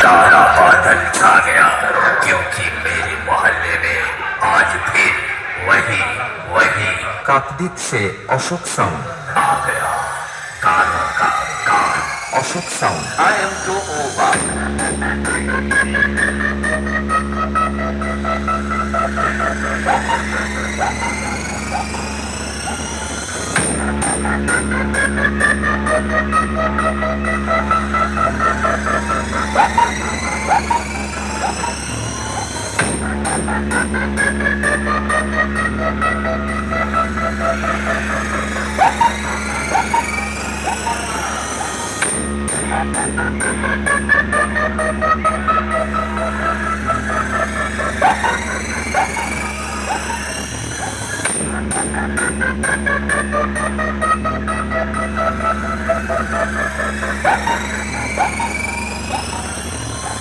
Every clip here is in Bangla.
काला बादल छा गया, क्योंकि मेरे मोहल्ले में आज फिर वही वही কাক দিচ্ছে অশোক সাউন্ড। आ गया, कालों का काल। Ashok sound. I am too over.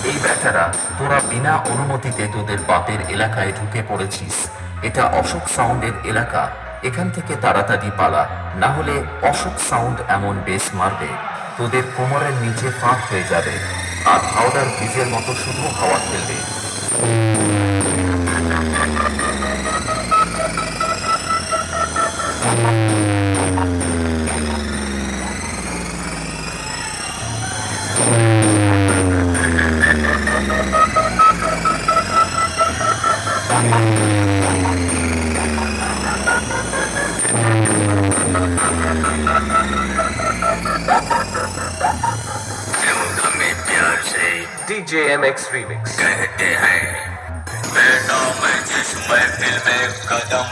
এই বেচারা, তোরা বিনা অনুমতিতে তোদের বাপের এলাকায় ঢুকে পড়েছিস। এটা অশোক সাউন্ডের এলাকা, এখান থেকে তাড়াতাড়ি পালা, না হলে অশোক সাউন্ড এমন বেশ মারবে তোদের কোমরের নিচে ফাঁক হয়ে যাবে, আর হাওড়ার ব্রিজের মতো শুধু হাওয়া খেলবে। लोग हमें प्यार से DJ MX Remix। कहते हैं, बेटा मैं जिस महफिल में कदम